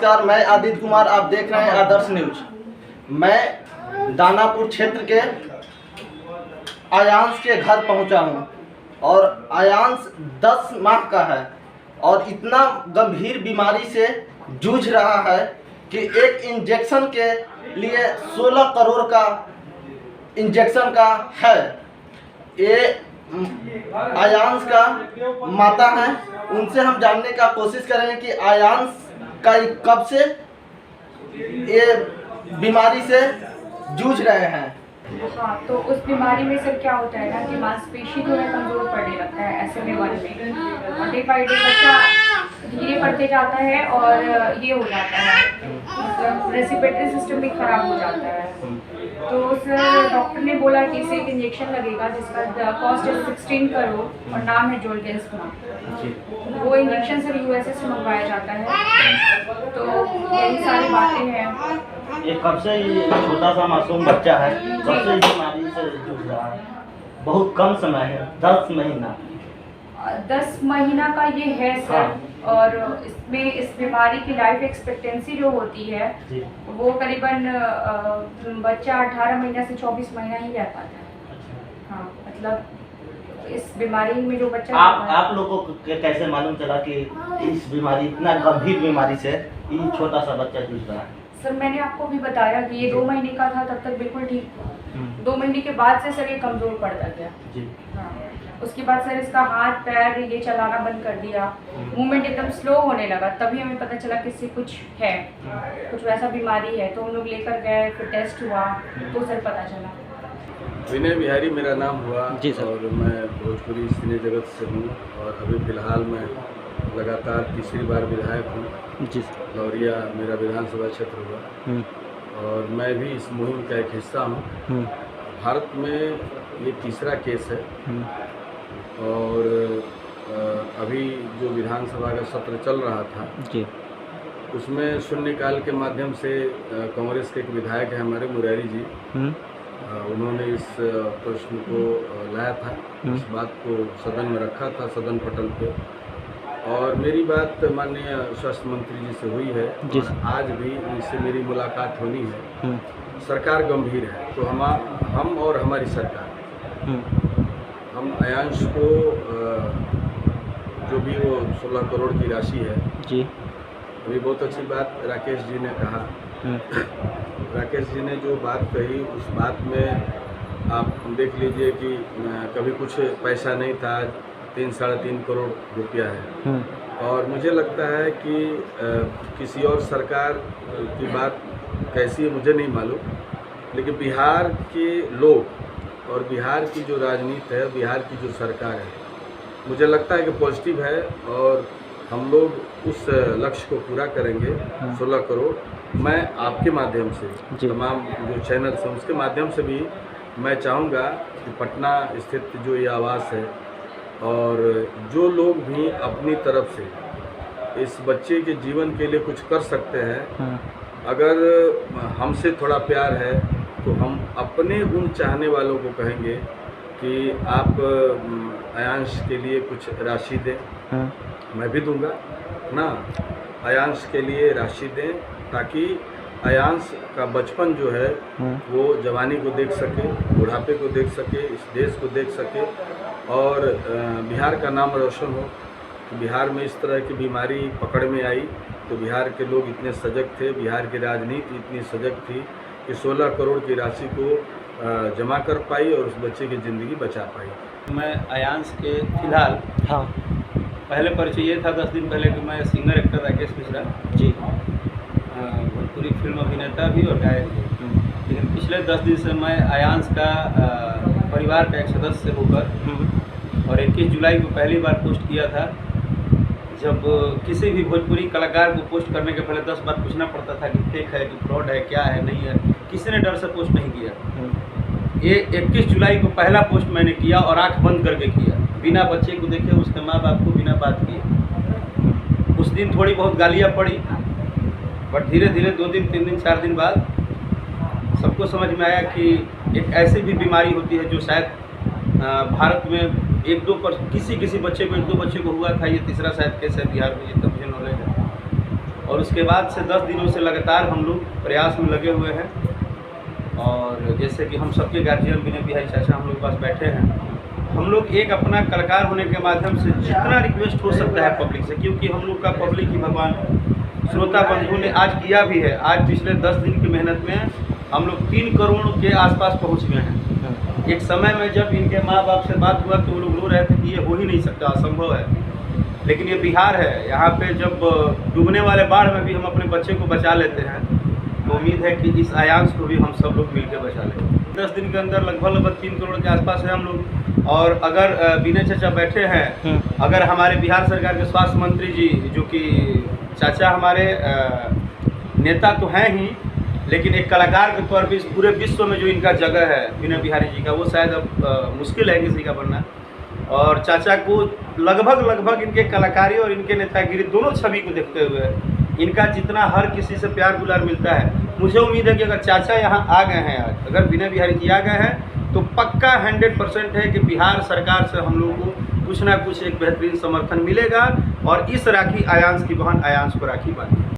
नमस्कार, मैं आदित्य कुमार, आप देख रहे हैं आदर्श न्यूज। मैं दानापुर क्षेत्र के आयांश के घर पहुंचा हूं और आयांश 10 माह का है और इतना गंभीर बीमारी से जूझ रहा है कि एक इंजेक्शन के लिए 16 करोड़ का इंजेक्शन का है। ये आयांश का माता है, उनसे हम जानने का कोशिश करेंगे कि आयांश का कब से ये बीमारी से जूझ रहे हैं। हाँ, तो उस बीमारी में सर क्या होता है ना कि मांसपेशी जो है कमज़ोर पड़ने लगता है SMA1 में, और डे बाई डे बच्चा धीरे पड़ते जाता है और ये हो जाता है, मतलब रेस्पिरेटरी सिस्टम भी ख़राब हो जाता है। तो सर डॉक्टर ने बोला कि इसे एक इंजेक्शन लगेगा जिसका कॉस्ट है 16 करोड़ और नाम है जोल्डेंस्मा। वो इंजेक्शन सर USA से मंगवाया जाता है। तो यही सारी बातें हैं। ये कब से ये छोटा सा मासूम बच्चा है, कब से इस बीमारी से जूझ रहा है? बहुत कम समय है, 10 महीना। 10 महीना का ये है सर। हाँ। और इसमें इस बीमारी की लाइफ एक्सपेक्टेंसी जो होती है वो करीबन बच्चा 18 महीना से 24 महीना ही रह पाता है। हाँ, मतलब इस बीमारी में जो बच्चा आप लोगों को कैसे मालूम चला कि इस बीमारी, इतना गंभीर बीमारी से ये छोटा सा बच्चा जूझ रहा है? सर मैंने आपको भी बताया कि ये 2 महीने का था, तब तक बिल्कुल ठीक। 2 महीने के बाद से सर ये कमज़ोर पड़ता गया। हाँ, उसके बाद सर इसका हाथ पैर ये चलाना बंद कर दिया, मूवमेंट एकदम स्लो होने लगा। तभी हमें पता चला कि इससे कुछ है, कुछ वैसा बीमारी है। तो हम लोग लेकर गए, फिर टेस्ट हुआ तो सर पता चला। विनय बिहारी मेरा नाम हुआ जी सर। और मैं भोजपुरी सिने जगत से हूँ और अभी फ़िलहाल मैं लगातार तीसरी बार विधायक हूँ जी। लौरिया मेरा विधानसभा क्षेत्र हुआ और मैं भी इस मुहिम का एक हिस्सा हूँ। भारत में ये तीसरा केस है और अभी जो विधानसभा का सत्र चल रहा था जी, उसमें शून्यकाल के माध्यम से कांग्रेस के एक विधायक हैं हमारे मुरारी जी, उन्होंने इस प्रश्न को लाया था, इस बात को सदन में रखा था, सदन पटल पे। और मेरी बात माननीय स्वास्थ्य मंत्री जी से हुई है और आज भी इनसे मेरी मुलाकात होनी है। सरकार गंभीर है, तो हम और हमारी सरकार, हम आयांश को जो भी वो 16 करोड़ की राशि है जी, अभी बहुत अच्छी बात राकेश जी ने कहा। राकेश जी ने जो बात कही उस बात में आप देख लीजिए कि कभी कुछ पैसा नहीं था, 3-3.5 करोड़ रुपया है। और मुझे लगता है कि किसी और सरकार की बात कैसी है मुझे नहीं मालूम, लेकिन बिहार के लोग और बिहार की जो राजनीति है, बिहार की जो सरकार है, मुझे लगता है कि पॉजिटिव है और हम लोग उस लक्ष्य को पूरा करेंगे। 16 करोड़ मैं आपके माध्यम से, तमाम जो चैनल हैं उसके माध्यम से भी मैं चाहूँगा कि पटना स्थित जो ये आवास है और जो लोग भी अपनी तरफ से इस बच्चे के जीवन के लिए कुछ कर सकते हैं, अगर हमसे थोड़ा प्यार है तो हम अपने उन चाहने वालों को कहेंगे कि आप आयांश के लिए कुछ राशि दें। मैं भी दूंगा ना, आयांश के लिए राशि दें ताकि आयांश का बचपन जो है वो जवानी को देख सके, बुढ़ापे को देख सके, इस देश को देख सके और बिहार का नाम रोशन हो। बिहार में इस तरह की बीमारी पकड़ में आई तो बिहार के लोग इतने सजग थे, बिहार की राजनीति इतनी सजग थी कि 16 करोड़ की राशि को जमा कर पाई और उस बच्चे की ज़िंदगी बचा पाई। मैं आयांश के फिलहाल पहले परिचय ये था 10 दिन पहले कि मैं singer actor Rakesh Mishra ji, Bhojpuri film अभिनेता भी और गायक भी, लेकिन पिछले 10 दिन से मैं आयांश का परिवार का एक सदस्य होकर और 21 जुलाई को पहली बार पोस्ट किया था। जब किसी भी भोजपुरी कलाकार को पोस्ट करने के पहले 10 बार पूछना पड़ता था कि फेक है कि फ्रॉड है, क्या है, नहीं है, किसी ने डर से पोस्ट नहीं किया। ये 21 जुलाई को पहला पोस्ट मैंने किया और आंख बंद करके किया, बिना बच्चे को देखे, उसके माँ बाप को बिना बात किए। उस दिन थोड़ी बहुत गालियाँ पड़ी, बट धीरे धीरे 2 दिन 3 दिन 4 दिन बाद सबको समझ में आया कि एक ऐसी भी बीमारी होती है जो शायद भारत में 1-2 पर किसी बच्चे को 1-2 बच्चे को हुआ था। ये तीसरा शायद केस है बिहार में, ये तब मुझे नॉलेज है। और उसके बाद से 10 दिनों से लगातार हम लोग प्रयास में लगे हुए हैं। और जैसे कि हम सबके गार्जियन विनय बिहारी चाचा हम लोग के पास बैठे हैं, हम लोग एक अपना कलाकार होने के माध्यम से जितना रिक्वेस्ट हो सकता है पब्लिक से, क्योंकि हम लोग का पब्लिक ही भगवान, श्रोता बंधु ने आज किया भी है। आज पिछले 10 दिन की मेहनत में हम लोग 3 करोड़ के आसपास पहुंच गए हैं। एक समय में जब इनके माँ बाप से बात हुआ तो वो लोग रो रहे थे कि ये हो ही नहीं सकता, असंभव है, लेकिन ये बिहार है। यहाँ पे जब डूबने वाले बाढ़ में भी हम अपने बच्चे को बचा लेते हैं, तो उम्मीद है कि इस आयांश को भी हम सब लोग मिलकर बचा लेंगे। 10 दिन के अंदर लगभग 3 करोड़ के आसपास है हम लोग। और अगर विनय चाचा बैठे हैं, अगर हमारे बिहार सरकार के स्वास्थ्य मंत्री जी, जो कि चाचा हमारे नेता तो हैं ही, लेकिन एक कलाकार के तौर पर इस पूरे विश्व में जो इनका जगह है विनय बिहारी जी का, वो शायद अब मुश्किल है किसी का बनना। और चाचा को लगभग इनके कलाकारी और इनके नेतागिरी दोनों छवि को देखते हुए इनका जितना हर किसी से प्यार दुलार मिलता है, मुझे उम्मीद है कि अगर चाचा यहाँ आ गए हैं आज, अगर विनय बिहारी जी आ गए हैं, तो पक्का 100% है कि बिहार सरकार से हम लोगों को कुछ ना कुछ एक बेहतरीन समर्थन मिलेगा और इस राखी आयांश की बहन आयांश को राखी बांधेगी।